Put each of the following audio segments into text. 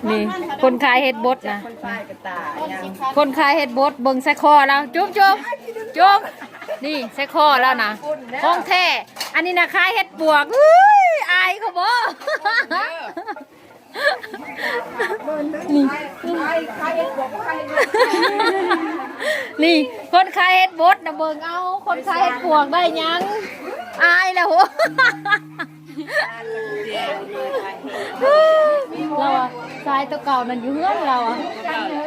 นี่คนขายเฮ็ดบดนะคนขายเฮ็ดบดเบิ่งใส่คอแล้วจุ๊บนี่ใส่คอแล้วนะของแท้อันนี้นะขายเฮ็ดปวกอายเขาบ่นี่นี่คนขายเฮ็ดบดนะเบิ่งเอาคนขายเฮ็ดปวกได้ยังอายแล้วโหเราอะทรายตัวเก่านั่นอยู่เฮือนเราอะ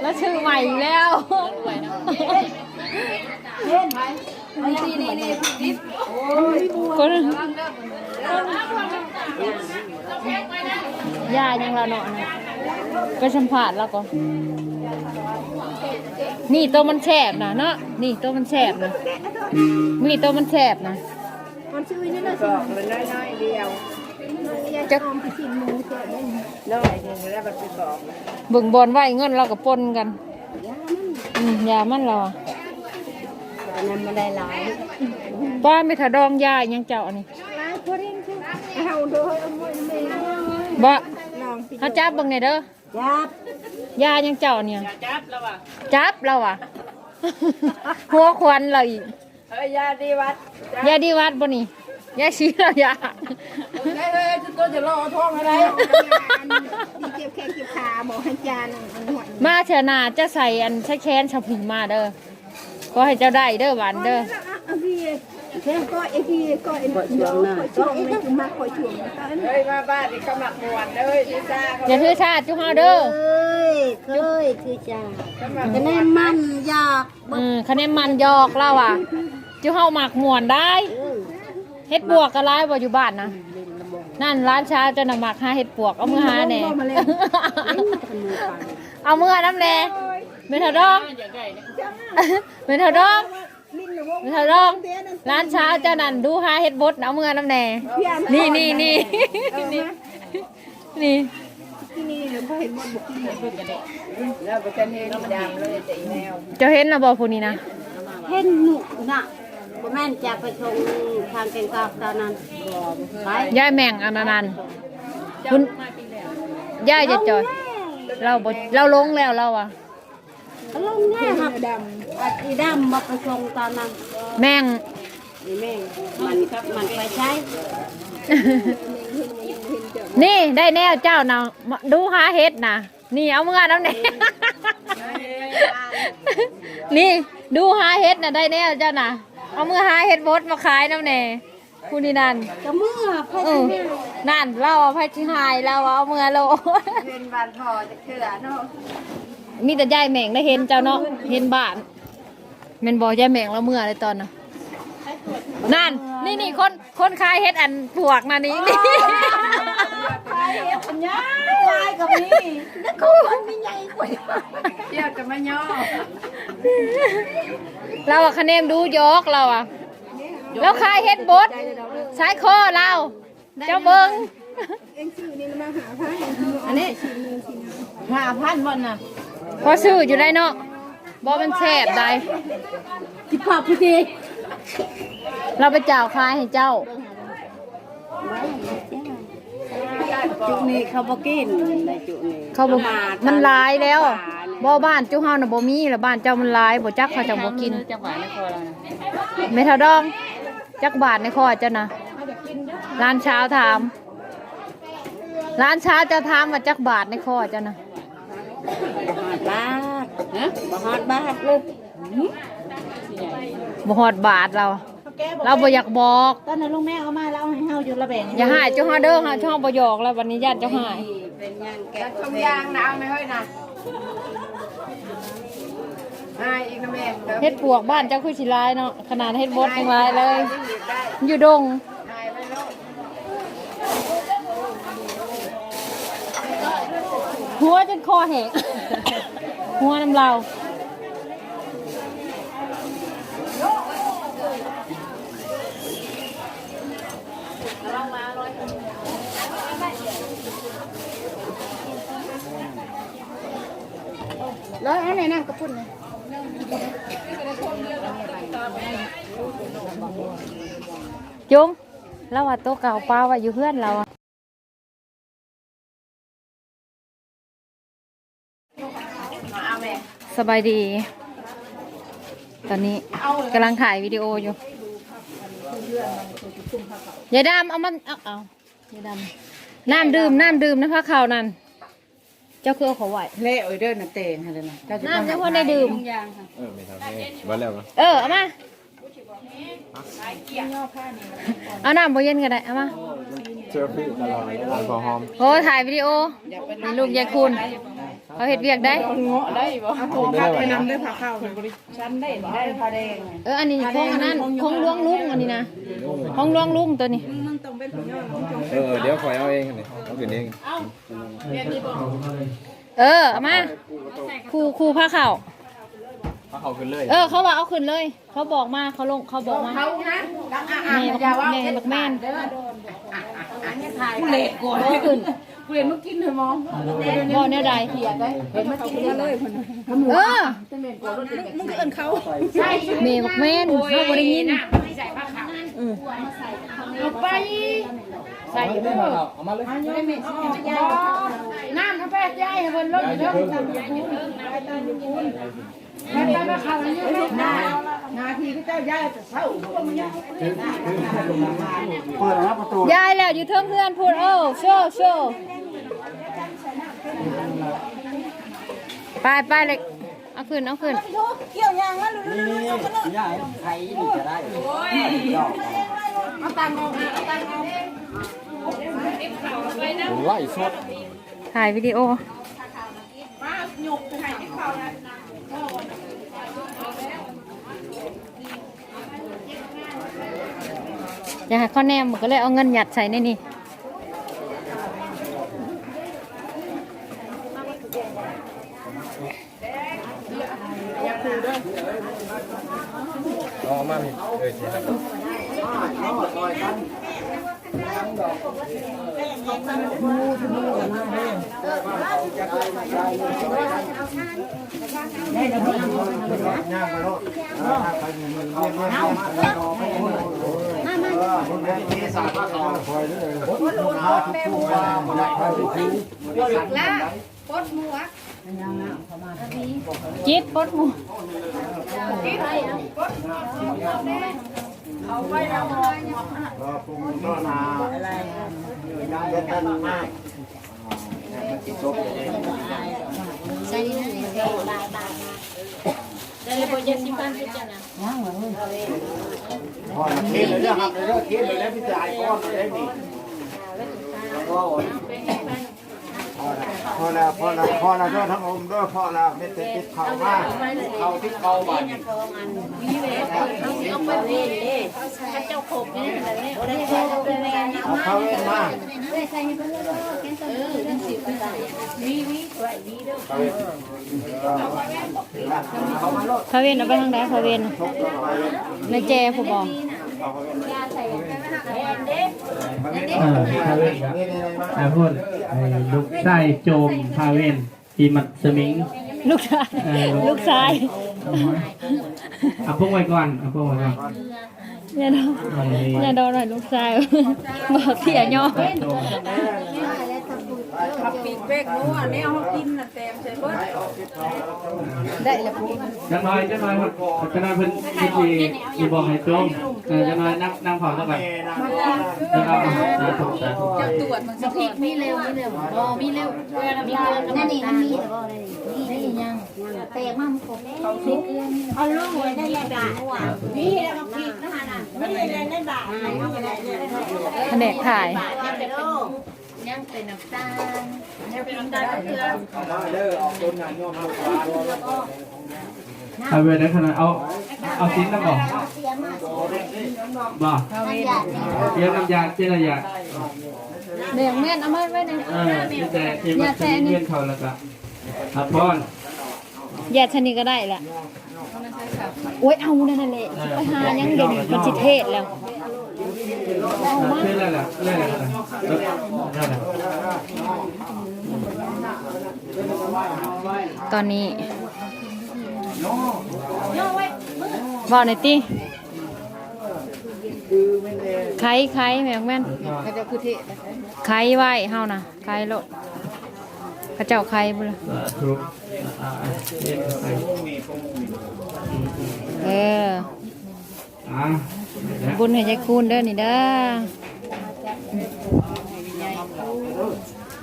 แล้วชื่อใหม่แล้วคนย่ายังเราเนาะนะไปสัมผัสแล้วก็นี่ตัวมันแฉบนะเนาะนี่ตัวมันแฉบนะนี่ตัวมันแฉบนะมันชื่อนี่นะสิมันน้อยเดียวจะทำกินหมูเสร็จได้น้อยนึงแล้วมันไปบอกเบิ่งบอลไว้เงินเรากับปนกันยามันเราอันนั้นมันได้หลายป้าไม่ถดองยายังเจ้าอันนี้หลายคนเองคือเอาโดยเอามวยเมย์บ่เขาจับเบิ่งไงเด้อจับยายังเจ้าเนี่ยจับเราอ่ะหัวควันเราอีกยาดีวัดบ่นี่ยาชี้เรายาตัวจะล่อท้องอะไรเก็บแข้งเก็บขาบอกให้จานมาเถอะนาจะใส่อันใช้แค้นชาวผิงมาเด้อก็ให้เจ้าได้เด้อหวานเด้อแค่ก็ไอ้ที่ก็ไอ้ช่วงไม่คือมาคอยช่วงเฮ้ยมาบ้านนี่ก็หมักหมวนเลยที่ซ่าอย่าถือชาติจุ๊ฮาเด้อเคยคือจ้าคะแนนมันยากคะแนนมันยอกเล่าอ่ะจุ๊ฮาหมักหมวนได้เฮ็ดปวกก็ร้ายบ่อยู่บ้านนะนั่นร้านเช้าจะนำหมักหาเฮ็ดปวกเอามือหาแหน่เอามือน้ำแหน่เป็นเท่าดองเป็นเท่าดองร้านเช้าเจ้านั่นดูหาเฮ็ดบดเอามือน้ำแหน่นี่นี่พอเห็นบดบุกแล้วไปกันเห็นยามเลยจะอีแมวจะเห็นระบบพวกนี้นะเห็นหนุน่ะบ่แม่นจะไปชงทางแกงกอกตอนนั้นย่ายแม่งอันนั้นคุณย่ายจะจอยเราลงแล้วเราอ่ะลงแน่ครับอีดำมาไปชงตอนนั้นแม่งมันไปใช้นี่ได้แนวเจ้านะดูหาเฮ็ดนะนี่เอามือน้ำแน่นี่ดูหาเฮ็ดนะได้แนวเจ้านะเอามือหาเฮ็ดบดมาขายน้ำแน่คุณนี่นั่นจะมือนั่นเราเอาไผ่ชิหายเราเอามือโลเป็นบ้านพ่อจะเกลือเนาะมีแต่ยายแม่งได้เห็นเจ้าเนาะเห็นบ้านแม่นบอกยายแม่งแล้วเมื่อไรตอนน่ะนั่นนี่คนขายเฮ็ดอันปวกน่ะนี่ขายเฮ็ดอันใหญ่ลายกับนี่นักคนมีใหญ่กว่าเดี๋ยวจะมาย่อเราอะคะแนนดูยกเราอะแล้วขายเฮ็ดบดสายคอเราเจ้าเบิ้งเอ็งซื้อนี่มาหาพันอันนี้5,000บ่น่ะพอซื้ออยู่ได้เนาะบ่มันแซ่บได้ที่ภาพพี่ดีเราไปจ่าวคายให้เจ้าจุกนี้เขาบ่กินในจุกนี้เขาบ่มันลายแล้วบ่บ้านจุเฮาน่ะบ่มีแล้วบ้านเจ้ามันลายบ่จักเขาจังบ่กินจักบาทในคอเรานะไม่เท่าดองจักบาทในคอเจ้านะร้านเช้าถามร้านเช้าจะถามว่าจักบาทในคอเจ้านะบาทบ่ฮอดบาทลูกบ่ฮอดบาทเราบ่อยากบอกตอนนั้นลุงแม่เอามาแล้วให้เฮาอยู่ระแบงอย่าหายเจ้าฮาเด้อฮะช่องบ่หยอกแล้ววันนี้ญาติเจ้าหายเป็นย่างแกะชมยางนะเอาไม่ค่อยนะอีกนะแม่เฮ็ดปวกบ้านเจ้าคือสิลายเนาะขนาดเฮ็ดบดยังลายเลยอยู่ดงหัวจนคอแหกหัวน้ำเราแล้วอันไหนน้ำกระปุ้นเลยจุ้งแล้วว่าโต๊ะเก่าป้าว่าอยู่เพื่อนเรา สบายดี ตอนนี้กำลังถ่ายวิดีโออยู่ยายดำเอามันเอายายดำน้ำดื่มนะพระข่าวนั่นเจ้าคือเอาเขาไหว เละเด้อน่ะเตงหั่นน่ะ น้ำเจ้าคนได้ดื่ม ไม่ทำให้วันแล้วมั้ง เอามาเอาน้ำโบเย็นก็ได้เอามา เจอพี่ตลอดแอลกอฮอล์ โอ้ถ่ายวิดีโอมีลูกยายคุณเขาเห็ดเวียกได้ เงาะได้บ่เอาโทรพาไปนำด้วยผ้าขาวฉันได้ผ้าแดง อันนี้ของอันนั้นของล้วงลุงอันนี้นะของล้วงลุงตัวนี้ มึงต้องเป็นผู้ย่อมึงจง เดี๋ยวคอยเอาเองนี่เอาขึ้นเอง เอามาครูผ้าข่าว เอาขึ้นเลย เขาว่าเอาขึ้นเลย เขาบอกมาเขาบอกมา เขานะ แม่บักแม่น ผู้เละก่อน เอาขึ้น ผู้เละมึงกินเถอะมอง บ่แนวใด เห็นมากินเลยคน มึงเอิ้นเขา แม่บักแม่นเขาบ่ได้ยิน เอาไปใส่เด้อ เอามาเลย น้ำกาแฟยายให้เพิ่นลดเด้อนาทีก็เจ้ายายจะเศร้า ยายแล้วอยู่เทิงเพื่อนพูดโชว์ไปเลยเอาขึ้น เกี่ยวยางแล้วเอาตังค์เอา ไล่สด ถ่ายวิดีโออยากให้ข้อแนมมันก็เลยเอาเงินหยัดใส่ในนี่ เอามาพี่สิครับ จิตปดหมู พอแล้วด้วยทั้งอมด้วยพอแล้วไม่ติดเข่ามากเข่าที่เข่าบ้านเอาเข้าเล่นมาก พระเวนเอาไปทางไหนพระเวนในแจผมบอก พาพูดลูกไส้โจมพาเวนทีมัดสมิง ลูกชายเอาพวกไว้ก่อนเอาพวกไว้ก่อน เนี่ยโดนหน่อยลูกชายบอกเสียย่อ ขับปีกเป๊กนัวแนวเขากินน่ะเต็มใส่เบิดได้แล้วพี่ จะน้อยเพิ่นมีบอกให้โจมจะน้อยนั่งเผาสักหน่อยแล้วก็จะตรวจมันสักก่อน มีเร็วนั่นนี่มันมีแต่บ่ได้นี่ยังเตะมั่มครบเขาซิเอาลูกไว้ได้ยังด่านี่แล้วก็พีกนะฮะน่ะไม่ได้เล่นได้ด่าแผนกถ่ายยังเป็นน้ำตาลยังเป็นน้ำตาลก็คือ พาเวนได้ขนาดเอาชิ้นแล้วบอกบอกเยี่ยมน้ำยาเจรยา เดี๋ยวแม่นเอามาไว้ใน แต่ที่มันเพื่อนเขาแล้วก็ทับพอน แย่ชนิดก็ได้แหละโอ้ยเอานั่นแหละไปหายังเด่นมันจิเทศแล้ว เพื่อนอะไรเรื่องอะไร ตอนนี้บอกหน่อยติไข่แม่งแม่น เขาจะคือเทศ ไข่ไว้เฮานะไข่โลด พระเจ้าใครบุญ สาธุเย็นไป เออ อ่ะ บุญให้ยายคูณเด้อนี่เด้อ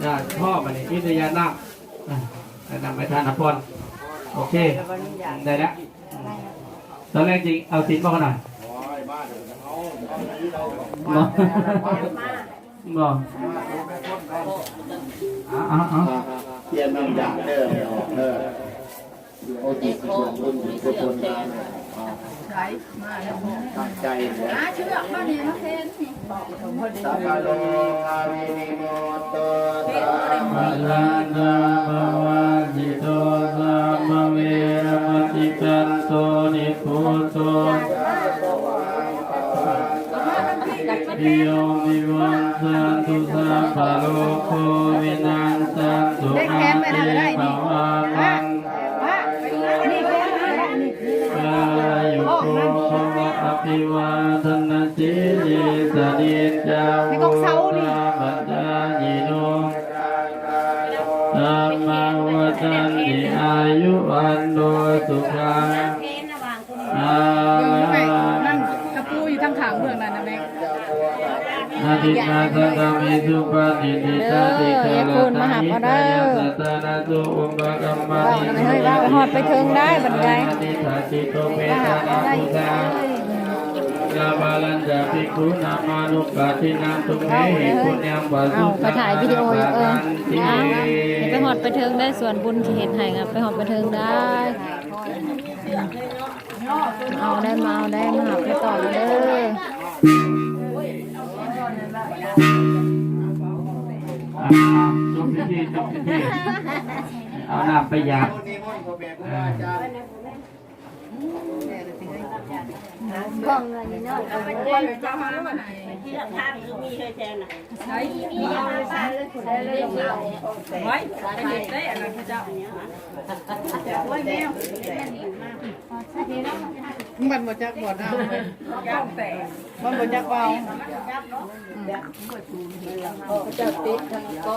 ญาติพ่อมาเนี่ยอิทยานักนำไปทานอภรโอเคได้แล้วตอนแรกจริงเอาสินมาขนาดบอกบอกเทียนน้ำยาเด้อออกเด้อโอ้จิตส่วนบุญกุศลมาตั้งใจเลย เชือกมาเนี่ยน้องเทน สัพพะโลกาวินิโมโตตา ปัลลังกาภวะจิโตสัมภเวรมติกันโตนิพุโตวิโยวิวังสันตุสัพพะโลกโควินัสสันตุมาเตภวังกายุโกภวะอภิวาทนาสิริสนิจจาวุฒาปัจจายิโนธัมมังวจันติอายุวันโนสุขังอาลัง กระปูอยู่ทางขางเบื้องนั้นนะแม่ นาทินาสังฆมิสุปฏิทิตาติคาลาตานิกายสัตตานาตุอุปกัมมานิ เฮ้ยว่าไปหอดไปเทิงได้บันได ติทาติโตเมตานาตุสายาบาลันจาภิกขุนามานุปาทินังตุเมหิปุญญังวาสุ ไปถ่ายวิดีโออยู่ไปหอดไปเทิงได้ส่วนบุญที่เห็นให้ครับไปหอดไปเทิงได้ เอาได้มาเอาได้มาหาไปต่อเด้อ จบพิธีจบพิธีเอาน้ำไปยา กล่องเงินนี่เนาะ ที่หลังทางคือมีเคยแทนน่ะ มีเอาไปใส่เลยคนได้เลยเอาไว้ไปเห็นได้อะไรพระเจ้าไว้แมวมันบ่จักบ่เอาก้าวแต่มันบ่จักเอาเจ้าติดทั้งก็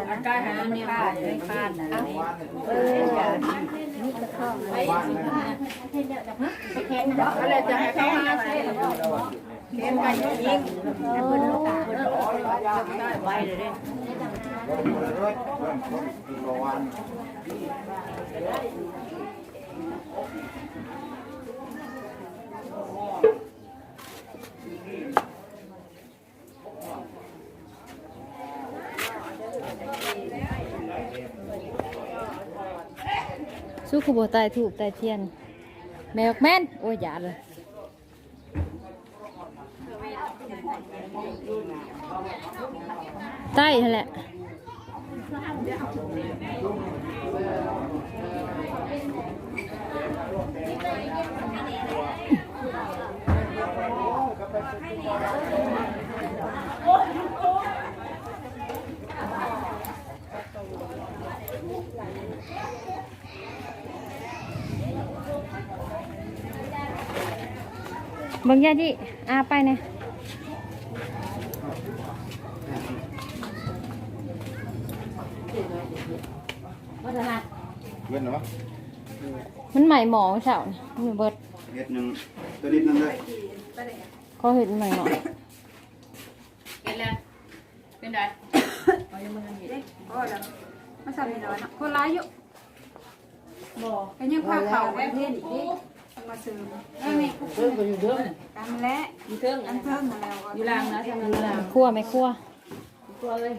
อาการหามันฆ่าไม่ฆ่าน่ะนี่นี่ตะข้องไปอะไรจะให้เขาหาเส้นเห็นกันยิงให้เพิ่นลูกได้ไว้เลยเด้สู้ขบวนตายถูกตายเทียนแมวแม่นโอ้ยอย่าเลยใต้นั่นแหละบางอย่างที่ไปเนี่ยเว้นเหรอ มันใหม่หมอเฉาเนี่ยมันเบิด เฮ็ดหนึ่งตัวนิดนึงเลย เขาเห็นใหม่หมอ เป็นไรเอายังมันเห็นก็แล้วมาสั่นนี่แล้วนะคนร้ายอยู่บ่ก็ยังพาเขาไปเพิ่นอีกมาซื้อเพิ่นก็อยู่เทิงกันแหละอยู่เทิงอันเทิงมาแล้วอยู่ล่างนะทำอยู่ล่าง คั่วไหมคั่ว ตัวเลย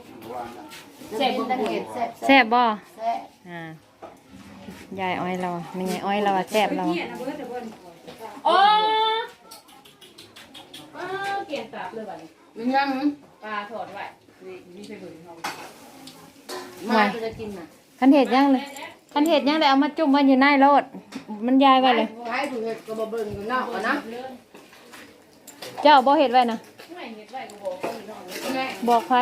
แซ่บบ่เห็ดแซ่บ แซ่บบ่ แซ่บ ยายอ้อยเราไม่ไงอ้อยเราแซ่บเรา โอ้เปลี่ยนตับเลยบัดนี้มันยังปลาถอดไว้นี่ไปเบิ่งเฮามาจะกินน่ะ คันเห็ดย่างเลยคันเห็ดย่างเลยเอามาจุ่มไว้อยู่ในรถมันยายไว้เลย ไว้ถึงเฮ็ดก็บ่เบิ่งอยู่นอกก่อนนะ เจ้าบ่เห็ดไว้นะบอกใคร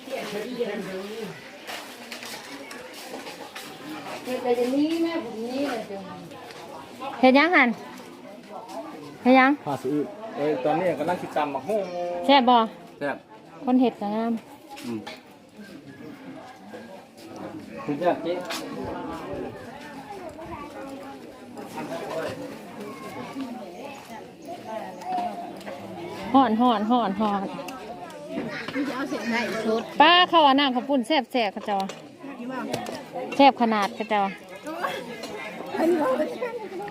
เฮ็ดไปอย่างนี้แม่ผมนี้เลยจัง เห็ดย่างหัน เฮ็ดยัง ผ้าสีตอนนี้กำลังคิดตำมาโอ้ แซ่บบ่ แซ่บ คนเฮ็ดก็งาม คุณจะเจ๊ ฮ้อนป้าเขาว่าน้ำข้าวปุ้นแซ่บเขาเจ้าแซ่บขนาดเขาเจ้า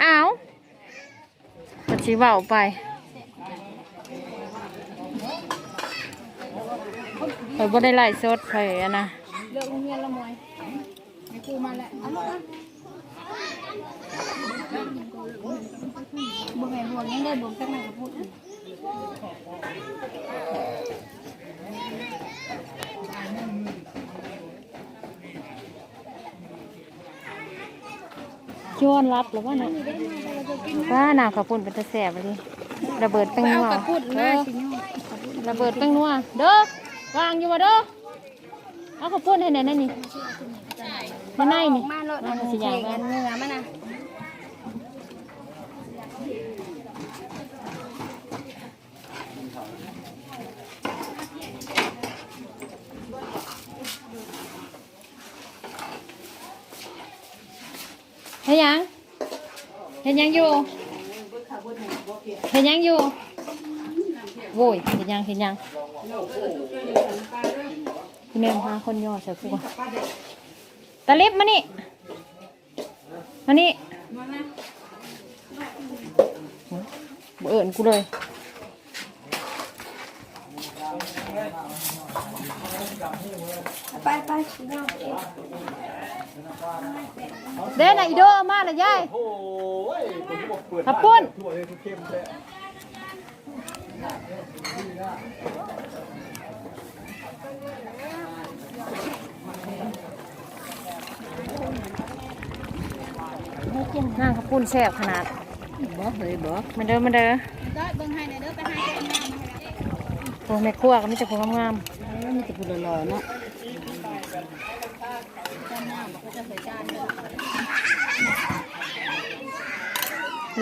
อ้าวก็สิเว้าไปข่อยบ่ได้ไล่สดข่อยอะนะ เลิกโรงเรียนละมวยไอ้ครูมาแล้วเอาลูกนะบ่ให้ห่วงยังได้บ่จักมันก็พูด ชวนรับหรือว่าเนาะป้าน้ำข้าวปุ้นเป็นตะแซ่บเลยระเบิดแป้งนัวระเบิดแป้งนัวเด้อวางอยู่มาเด้อเอาข้าวปุ้นให้ไหนนั่นนี่มาไหนนี่ มาโลด มาสิอย่างนั้น เนื้อมันน่ะ เฮ็ดยังอยู่โว้ยเฮ็ดยังพี่แม่พาคนย่อใส่กูตะลิบมานี่บ่เอิ้นกูเลยไปเด้น่ะอีโดมาละยาย โอ้ยผมบอกเปิด ข้าวปุ้น ทั่วเลยทุกเข้มเลย นั่งข้าวปุ้นแซ่บขนาดบ่มาเด้อได้เบิ่งให้หน่อยเด้อไปให้กันมา พวกแม่ครัวก็มีแต่คนงาม มีแต่ผู้หล่อๆเนาะ ๆ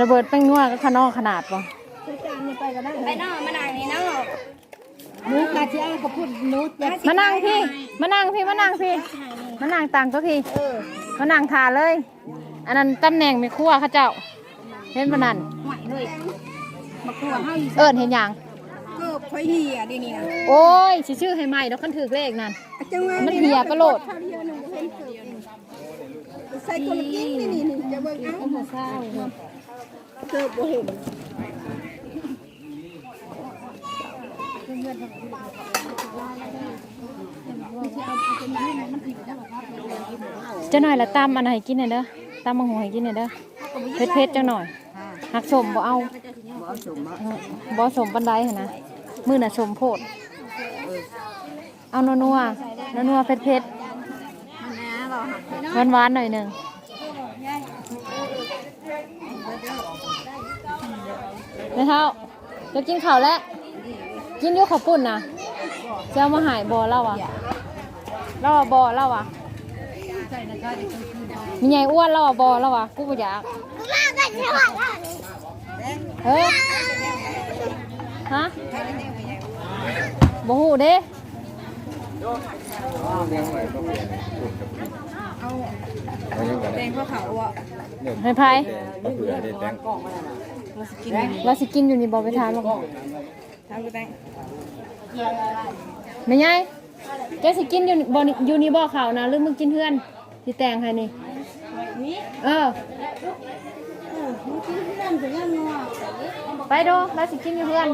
ระเบิดแป้งนัวก็ขนอขนาดบ่ ไปนอกมานั่งนี่เนาะนุกมาที่อ้าก็พูดนุก มานั่งพี่มานั่งต่างตัวพี่มานั่งทาเลย อันนั้นตำแหน่งแม่ครัวเขาเจ้าเห็นบ่นั่น หวยเลยมาครัวเฮาอยู่ เอิ้นเห็นหยัง ก็ค่อยเหี่ยดิเนี่ย โอ้ยสิชื่อให้ใหม่ดอกคันถือเลขนั่น จังว่า มันเหี่ยกระโลด ใส่คนละกิ้งนี่จะเบิ่งเอ้าเศร้าเกิดบ่เห็น จะหน่อยละตำอันไหนกินหน่อยเด้อตำมังหัวให้กินหน่อยเด้อเผ็ดๆจังหน่อยหักสมบ่เอาบ่สมปันไดหั่นนะมื้อน่ะสมโพดเอานัวเผ็ดๆหวานๆหน่อยหนึงแม่เฒ่าจะกินข้าวแล้วกินอยู่ข้าวปุ้นน่ะจะเอามาหายบ่เล่าอ่ะบ่เล่าอ่ะมีไงอ้วนเล่าบ่เล่าอ่ะกูบ่อยากเฮ้ยฮะบ่ฮู้เด้ แดงข้าวขาวอ่ะ ให้ไผ มะเขือเด็ดแดง ว่าสิกินอยู่นี่บ่ไปทานบ่ ทำกูแดง แม่ยายแกสิกินอยู่บ่อยู่นี่บ่ข้าวนะหรือมึงกินเพื่อนสิแต่งให้นี่ไปดูแล้วสิกินอยู่เพื่อน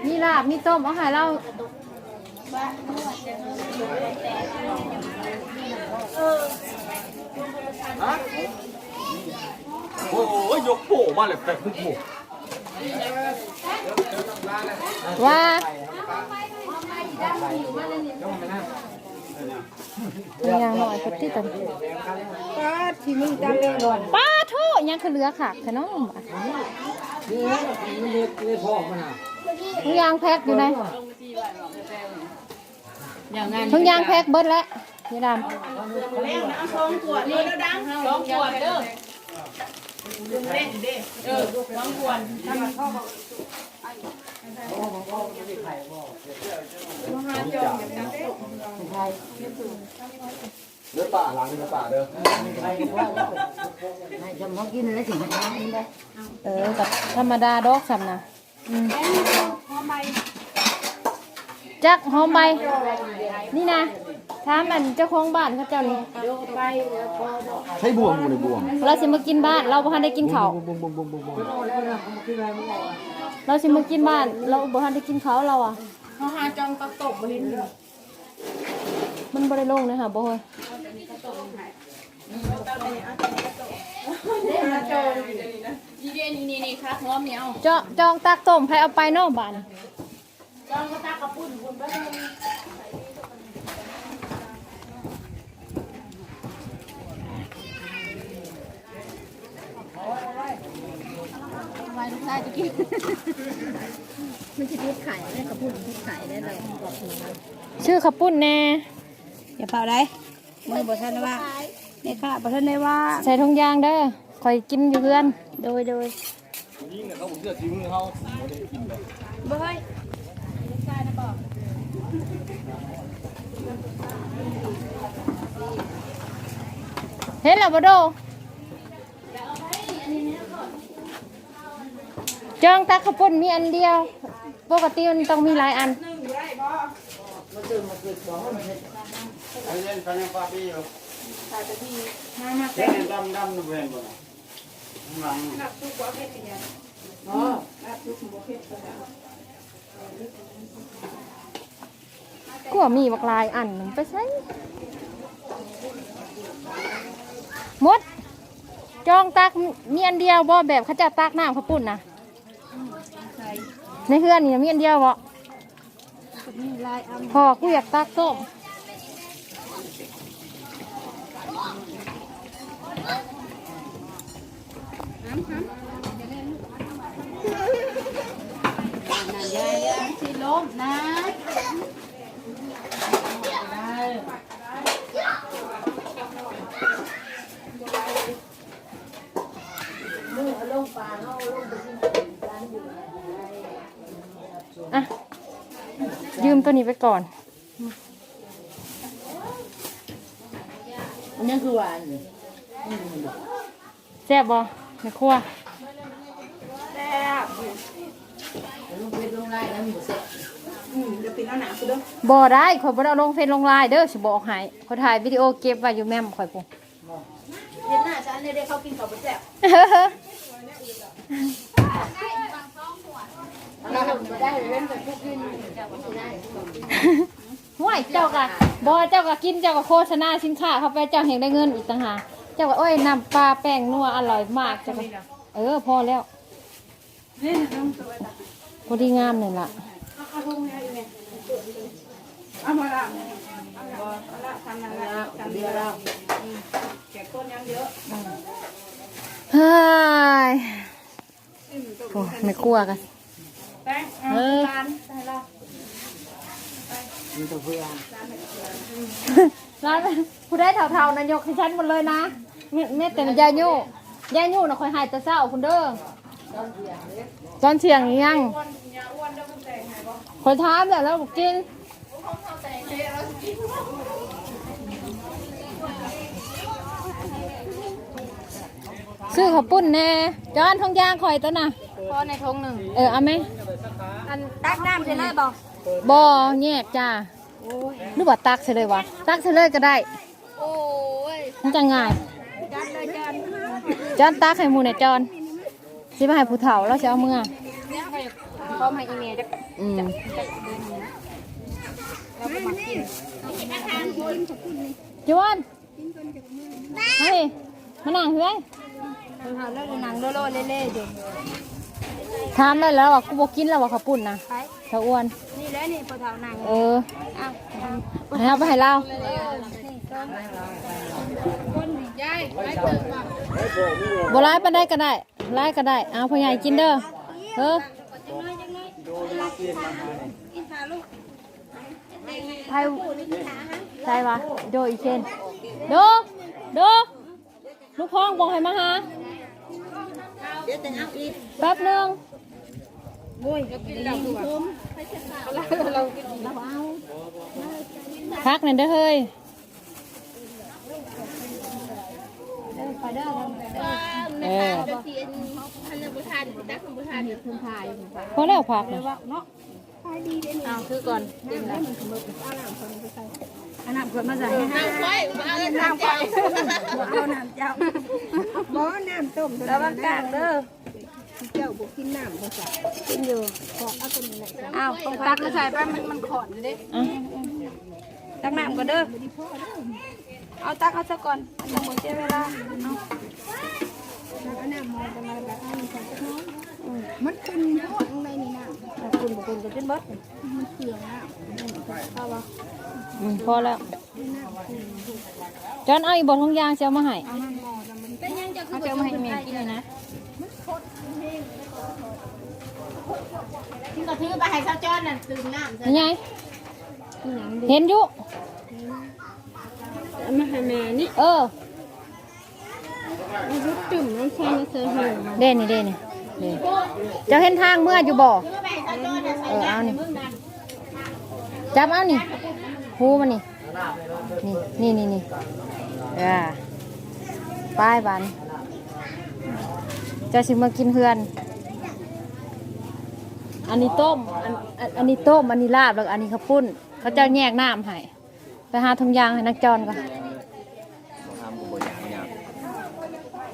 มีลาบมีต้มเอาให้เรา โอ้ยยกโป้มาเลยแต่ทุกโป้ ว่าอย่างหน่อยก็ที่ตัน ป้าที่มึงจำเลยก่อน ป้าโทษยังคือเรือขาดแต่น้องทุกยางแพ็คอยู่ไหนทุกยางแพ็คเบิดแล้วนี่ดำ 2 ขวดเด้อดัง2 ขวดเด้อ เนื้อป่าล้างเนื้อป่าเด้อ กับธรรมดาดอกสำนะจักหอมใบนี่นะถามอันเจ้าของบ้านเขาเจ้านี่ ใช้บ่วงอยู่ในบ่วง เราสิมากินบ้านเราบ่ทันได้กินข้าวเราสิมากินบ้านเราบ่ทันได้กินข้าวเราอ่ะ เขาหาจองตะตบบ่เห็นอยู่ มันบ่ได้ลงเลยค่ะบ่เฮ้ย นี่ค่ะพร้อมเนี่ยเอา จองตักต้มใครเอาไปเนาะบ้าน จองก็ตากระปุ่นคุณไป ไว้ลูกชายจะกินมันสิพูดไข่ได้กับพูดไข่ได้เลยชื่อข้าวปุ้นแน่ อย่าเผาได้มือบ่ทันว่านี่ค่ะบ่ทันได้ว่า ใส่ถุงยางเด้อคอยกินอยู่เพื่อนโดย ยิ่งเนี่ยเขาผมเชื่อซีมือเขาไม่ได้กินเลย บ่เฮ้ย เห็นแล้วบ่โดจองตักข้าวปุ้นมีอันเดียวปกติมันต้องมีหลายอัน ไอ้เล่นกันยังปาปี้อยู่เล่นดำๆนู่นเองบ่นะหลัง ก็มีบักลายอันหนึ่งไปใส่หมดจองตักมีอันเดียวบ่แบบเขาจะตักน้ำข้าวปุ้นนะในเฮือนนี่มีอันเดียวบ่พอกูอยากตักต้มสิล้มนะอ่ะยืมตัวนี้ไปก่อนนี่คือหวานแซ่บบ่ในครัวบ่ได้ข่อยบ่ได้เอาลงเฟซลงไลน์เด้อสิบอกให้ข่อยถ่ายวิดีโอเก็บไว้อยู่แม่มข่อยพุ่น เห็นหน้าฉันได้เขากินข้าวบ่แซ่บ ห่วยเจ้ากะบ่เจ้ากะกินเจ้ากะโฆษณาสินค้าเข้าไปเจ้าแห่งได้เงินอีกต่างหากเจ้ากะโอ้ยน้ำปลาแป้งนัวอร่อยมากเจ้ากะพอแล้วพอดีงามเลยล่ะ เอามาละเอาละทำนั่นละทำเดียวแล้วแกะก้นยังเยอะ เฮ้ยโอ้ไม่กลัวกัน แป้งทานใส่ละ ร้านผู้ได้เท่าๆนะยกให้ฉันหมดเลยนะแม่แต่ยายยู่นะคอยหายแต่เศร้าคุณเด้อตอนเที่ยงยังคอยถามแล้วบอกกินซื้อข้าวปุ้นแน่จอนทองยางคอยตัวน่ะ พอในทงหนึ่ง เอาไหม อันตักน้ำใช่ไหมบอก บ่แยกจ้าหรือว่าตักใช่เลยวะตักใช่เลยก็ได้ โอ้ย มันจะง่าย จัดเลยจัด จอนตักให้หมูเนี่ยจอนสิมาให้ผู้เฒ่าแล้วจะเอามือ พร้อมให้อีเมลจะ แล้วก็มากินจวนเฮ้ยมานั่งเฮ้ย เอาแล้วหนังโลโลเล่ๆอยู่ ถามได้แล้วว่ากูบอกกินแล้วว่าข้าวปุ้นนะ ไป เถ้าอ้วน นี่แล้วนี่ปลาเท้าหนัง เอาให้เอาไปให้เรา คนยายไปเติมมา บ่ร้ายปานใดก็ได้ร้ายก็ได้เอาพ่อใหญ่กินเด้อกินขาลูก ไทยใช่ปะโดอีเชนโดลูกพ้องบอกให้มาหา เดี๋ยวจะเอาอีก แป๊บนึง พักหน่อยเด้อเฮ้ยเออพอแล้วพักนะเอาคือก่อนเต็มแล้วน้ำขวดมาใส่น้ำไฟน้ำไฟเอาน้ำเจ้าบ่น้ำต้มแล้วบางกลางเด้อเจ้าบุกินน้ำบ่ใส่กินอยู่ขอเอาตัวนี้เลยอ้าวตรงตักก็ใส่ไปมันขอดอยู่ดิตักน้ำก่อนเด้อเอาตักเอาซะก่อนจะหมดเวลาเอาน้ำมันจะมาแบบนี้ใส่สักน้อยมันขึ้นพวกในนี่น้ำคุณก็ขึ้นเบิดมันเกลือน้ำพอป่ะพอแล้วจอนเอาอีกบทของยางเจ้ามาให้เอาเจ้ามาให้แม่กินเลยนะที่ก็ถือไปให้เจ้าจอนน่ะตื่นน้ำ ยังไงเห็นอยู่ มาให้แม่นี่ ยุดจุ่มน้ำแช่ในเสื้อหู เด่นนี่เด่นนี่เจ้าเห็นทางเมื่ออยู่บ่เอานี่จับเอานี่หูมันนี่นี่ป้ายบานเจ้าสิมากินเฮือนอันนี้ต้มอันนี้ต้มอันนี้ลาบแล้วอันนี้ข้าวปุ้นเขาจะแยกน้ำให้ไปหาถุงยางให้นักจรก่อน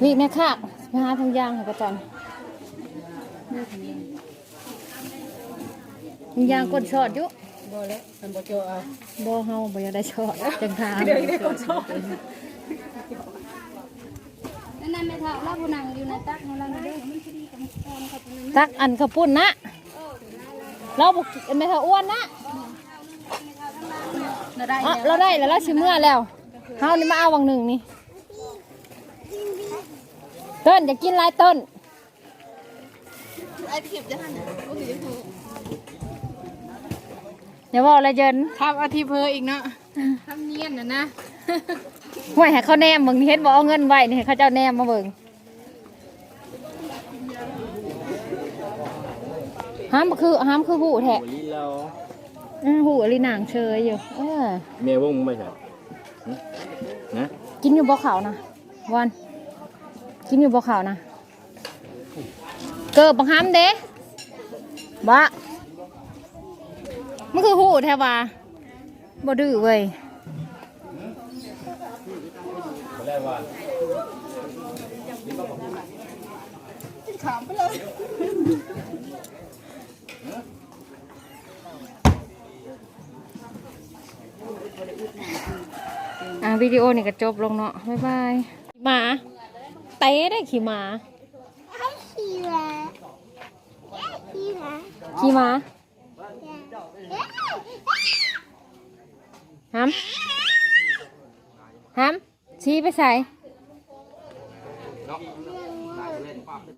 นี่แม่ค่ะไปหาถุงยางให้กระจรถุงยางกดช็อตอยู่บ่แล้วมันบ่เจาะเอาบ่เฮาบ่อยากได้ช็อตจังทางเดี๋ยวได้กดช็อตนั่นไม่เท่าเราผู้นั่งอยู่ในตักของเราเด้อ ตักอันข้าวปุ้นนะเราบอกไม่เท่าอ้วนนะเราได้แล้วเราชิมเมื่อแล้วเฮานี่มาเอาวังหนึ่งนี่เต้นจะกินลายต้นอย่าบอกอะไรเยิน ทำอาทิเพออีกเนาะทำเนียนนะ ห่วยให้เขาแนมมึงเห็นบอกเอาเงินไว้นี่ให้เขาเจ้าแนมมาเบิ่งห้ามคือหูแท้หูอะไรหนังเชยอยู่เมียวงไม่ใช่นะ กินอยู่บ่อเขานะวันกินอยู่บ่อเขานะเกิดบังคับเด้บะมันคือหูแท้ว่าบ่ดื้อเว้ยวิดีโอนี่ก็จบลงเนาะบ๊ายบายหมาเตะได้ขี่หมาขี่หมาห้ำชี้ไปใส่